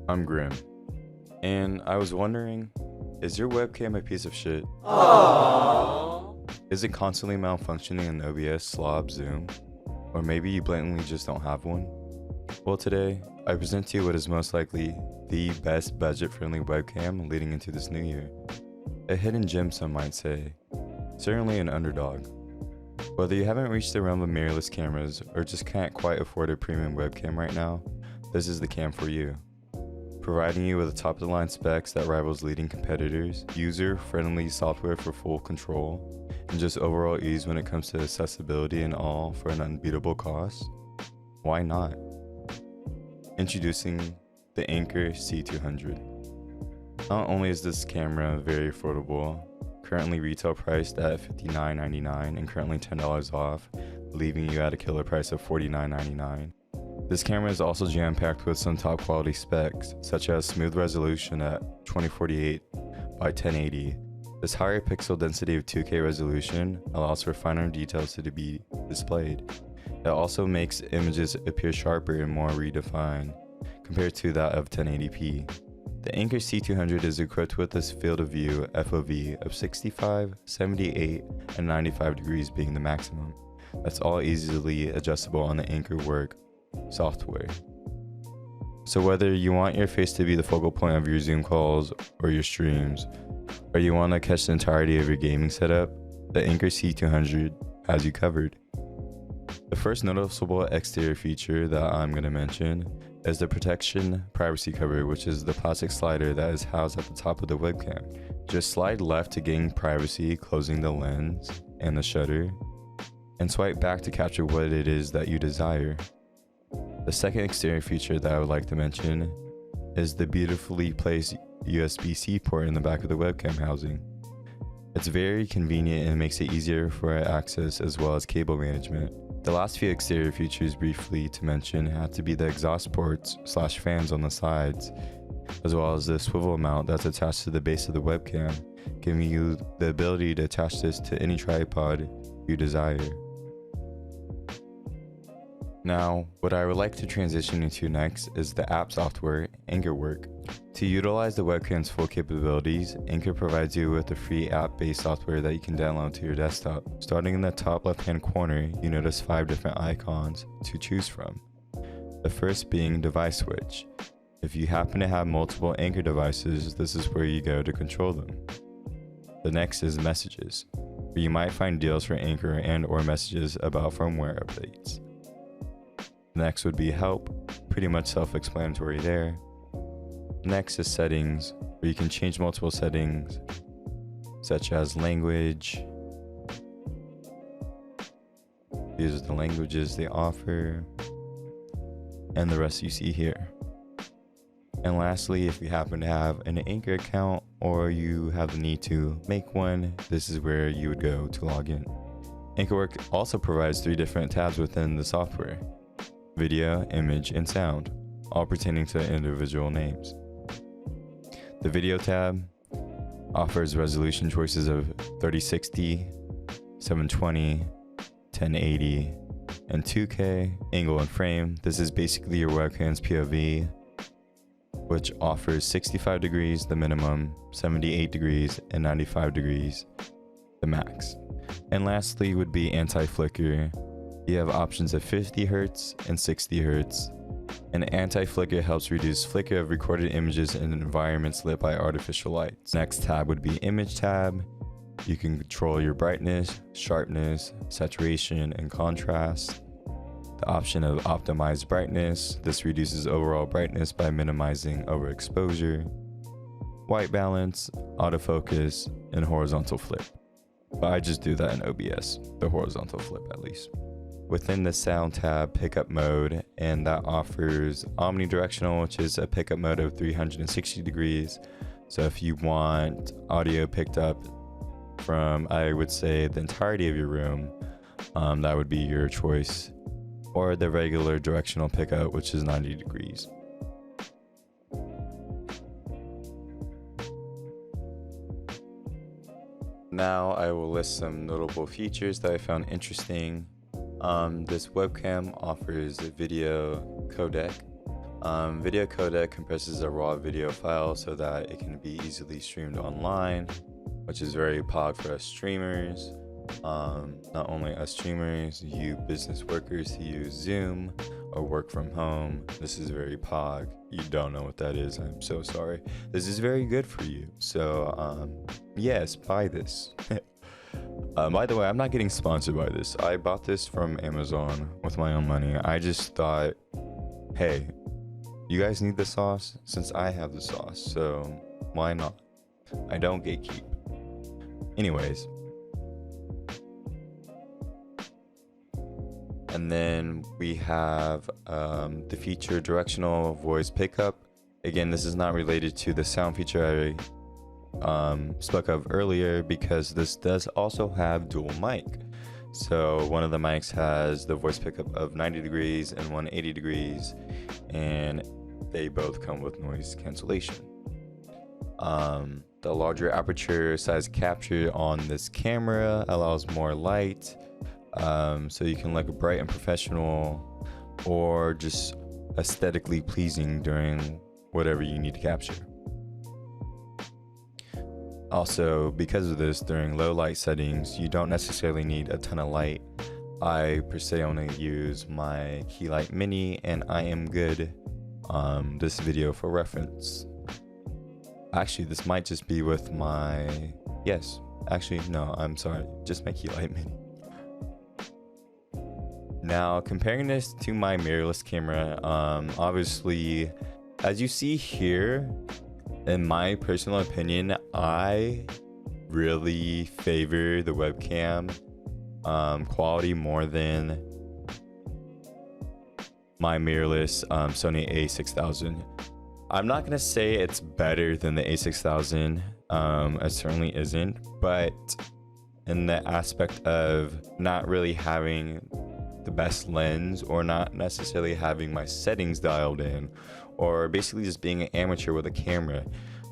I'm Grim, and I was wondering, is your webcam a piece of shit? Aww. Is it constantly malfunctioning in OBS, Slob, Zoom? Or maybe you blatantly just don't have one? Well, today, I present to you what is most likely the best budget-friendly webcam leading into this new year. A hidden gem, some might say. Certainly an underdog. Whether you haven't reached the realm of mirrorless cameras or just can't quite afford a premium webcam right now, this is the cam for you. Providing you with top-of-the-line specs that rivals leading competitors, user-friendly software for full control, and just overall ease when it comes to accessibility and all for an unbeatable cost? Why not? Introducing the Anker C200. Not only is this camera very affordable, currently retail priced at $59.99 and currently $10 off, leaving you at a killer price of $49.99. This camera is also jam-packed with some top quality specs, such as smooth resolution at 2048 by 1080. This higher pixel density of 2K resolution allows for finer details to be displayed. It also makes images appear sharper and more redefined compared to that of 1080p. The Anker C200 is equipped with this field of view FOV of 65, 78, and 95 degrees being the maximum. That's all easily adjustable on the AnkerWork software. So whether you want your face to be the focal point of your Zoom calls or your streams, or you want to catch the entirety of your gaming setup, the Anker C200 has you covered. The first noticeable exterior feature that I'm going to mention is the protection privacy cover, which is the plastic slider that is housed at the top of the webcam. Just slide left to gain privacy, closing the lens and the shutter, and swipe back to capture what it is that you desire. The second exterior feature that I would like to mention is the beautifully placed USB-C port in the back of the webcam housing. It's very convenient and makes it easier for access as well as cable management. The last few exterior features briefly to mention have to be the exhaust ports / fans on the sides, as well as the swivel mount that's attached to the base of the webcam, giving you the ability to attach this to any tripod you desire. Now, what I would like to transition into next is the app software, AnkerWork. To utilize the webcam's full capabilities, Anker provides you with a free app-based software that you can download to your desktop. Starting in the top left-hand corner, you notice 5 different icons to choose from. The first being Device Switch. If you happen to have multiple Anker devices, this is where you go to control them. The next is Messages, where you might find deals for Anker and/or messages about firmware updates. Next would be Help, pretty much self-explanatory there. Next is Settings, where you can change multiple settings, such as language. These are the languages they offer, and the rest you see here. And lastly, if you happen to have an Anker account or you have the need to make one, this is where you would go to log in. AnkerWork also provides 3 different tabs within the software: video, image, and sound, all pertaining to individual names. The video tab offers resolution choices of 3060, 720, 1080, and 2K, angle and frame. This is basically your webcam's POV, which offers 65 degrees, the minimum, 78 degrees, and 95 degrees, the max. And lastly would be anti-flicker. You have options of 50 Hz and 60 Hz. And anti-flicker helps reduce flicker of recorded images in environments lit by artificial lights. Next tab would be Image tab. You can control your brightness, sharpness, saturation, and contrast. The option of Optimized brightness. This reduces overall brightness by minimizing overexposure. White balance, autofocus, and horizontal flip. But I just do that in OBS, the horizontal flip at least. Within the sound tab, pickup mode, and that offers omnidirectional, which is a pickup mode of 360 degrees. So if you want audio picked up from, I would say, the entirety of your room, that would be your choice. Or the regular directional pickup, which is 90 degrees. Now I will list some notable features that I found interesting. This webcam offers a video codec, Video codec compresses a raw video file so that it can be easily streamed online, which is very pog for us streamers. Not only us streamers, you business workers who use Zoom or work from home, this is very pog. You don't know what that is, I'm so sorry. This is very good for you. So yes, buy this. By the way, I'm not getting sponsored by this. I bought this from Amazon with my own money. I just thought, hey, you guys need the sauce? Since I have the sauce, so why not? I don't gatekeep. Anyways. And then we have the feature directional voice pickup. Again, this is not related to the sound feature I spoke of earlier, because this does also have dual mic. So one of the mics has the voice pickup of 90 degrees and 180 degrees, and they both come with noise cancellation. The larger aperture size capture on this camera allows more light, so you can look bright and professional, or just aesthetically pleasing during whatever you need to capture. Also, because of this, during low light settings, you don't necessarily need a ton of light. I per se only use my key light mini, and I am good. This video for reference. Actually, this might just be with my, no, I'm sorry, just my key light mini. Now, comparing this to my mirrorless camera, obviously, as you see here, in my personal opinion, I really favor the webcam quality more than my mirrorless Sony a6000. I'm not gonna say it's better than the a6000, it certainly isn't, but in the aspect of not really having the best lens, or not necessarily having my settings dialed in, or basically just being an amateur with a camera,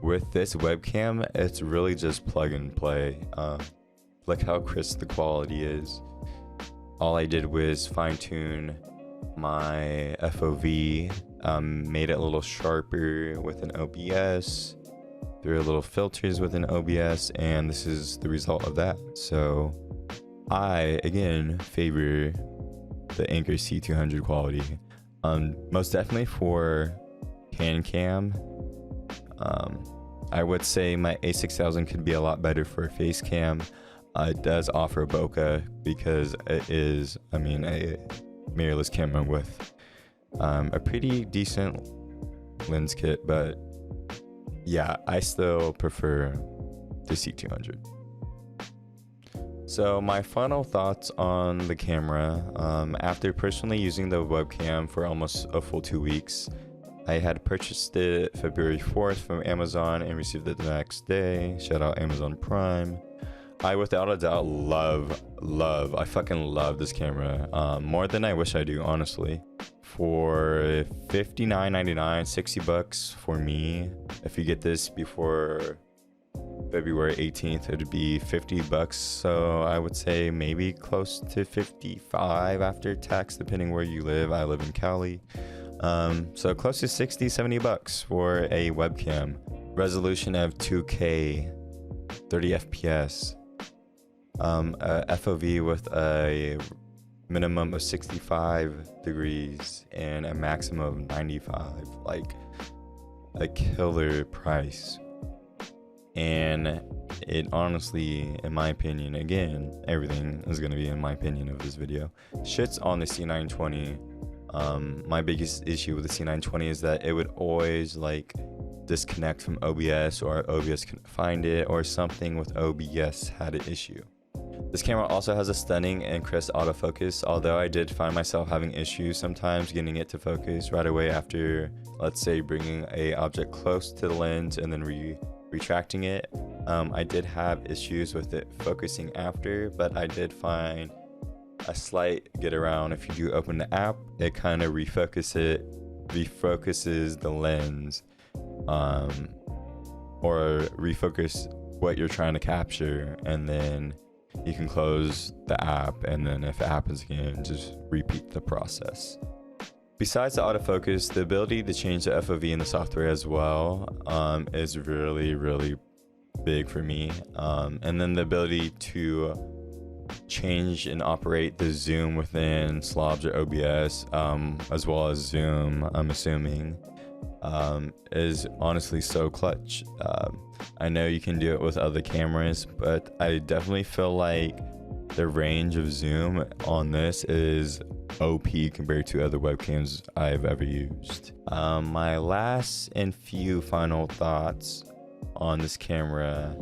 with this webcam, it's really just plug and play. Look how crisp the quality is. All I did was fine tune my FOV, made it a little sharper with an OBS, threw a little filters with an OBS, and this is the result of that. So I again favor the Anker C200 quality, most definitely for hand cam. I would say my a6000 could be a lot better for face cam. It does offer bokeh because it is, a mirrorless camera with a pretty decent lens kit, but yeah, I still prefer the C200. So my final thoughts on the camera, after personally using the webcam for almost a full 2 weeks, I had purchased it February 4th from Amazon and received it the next day. Shout out Amazon Prime. I without a doubt I fucking love this camera, more than I wish I do, honestly. For $59.99, $60 for me. If you get this before February 18th, it'd be $50, so I would say maybe close to 55 after tax, depending where you live. I live in Cali, so close to $60-$70 for a webcam, resolution of 2K, 30 FPS, FOV with a minimum of 65 degrees and a maximum of 95, like a killer price. And it honestly, in my opinion, again, everything is going to be in my opinion of this video, shits on the C920. My biggest issue with the C920 is that it would always like disconnect from OBS, or OBS couldn't find it, or something with OBS had an issue. This camera also has a stunning and crisp autofocus, although I did find myself having issues sometimes getting it to focus right away after, let's say, bringing a object close to the lens and then retracting it. I did have issues with it focusing after, but I did find a slight get around. If you do open the app, it kind of refocuses the lens, or refocus what you're trying to capture, and then you can close the app, and then if it happens again, just repeat the process. Besides the autofocus, the ability to change the FOV in the software as well is really, really big for me. And then the ability to change and operate the zoom within Slobs or OBS, as well as zoom, I'm assuming, is honestly so clutch. I know you can do it with other cameras, but I definitely feel like the range of zoom on this is OP compared to other webcams I've ever used. My last and few final thoughts on this camera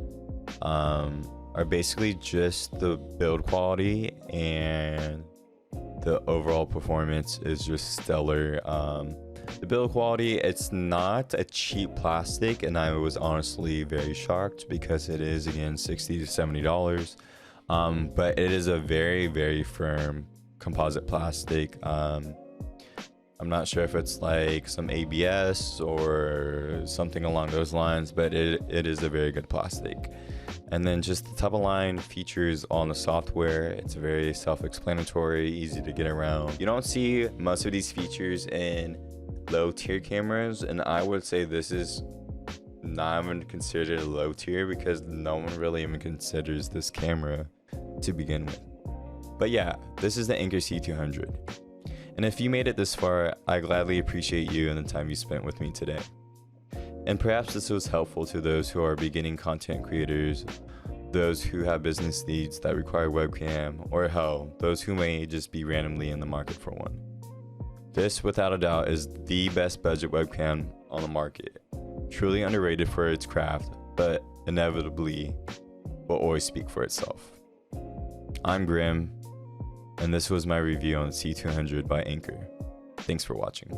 are basically just the build quality, and the overall performance is just stellar. The build quality, it's not a cheap plastic, and I was honestly very shocked because it is, again, $60 to $70. But it is a very, very firm composite plastic. I'm not sure if it's like some ABS or something along those lines, but it is a very good plastic. And then just the top of line features on the software, it's very self-explanatory, easy to get around. You don't see most of these features in low tier cameras, and I would say this is not even considered low tier because no one really even considers this camera to begin with. But yeah, this is the Anker C200. And if you made it this far, I gladly appreciate you and the time you spent with me today. And perhaps this was helpful to those who are beginning content creators, those who have business needs that require webcam, or hell, those who may just be randomly in the market for one. This, without a doubt, is the best budget webcam on the market. Truly underrated for its craft, but inevitably will always speak for itself. I'm Grim, and this was my review on C200 by Anker. Thanks for watching.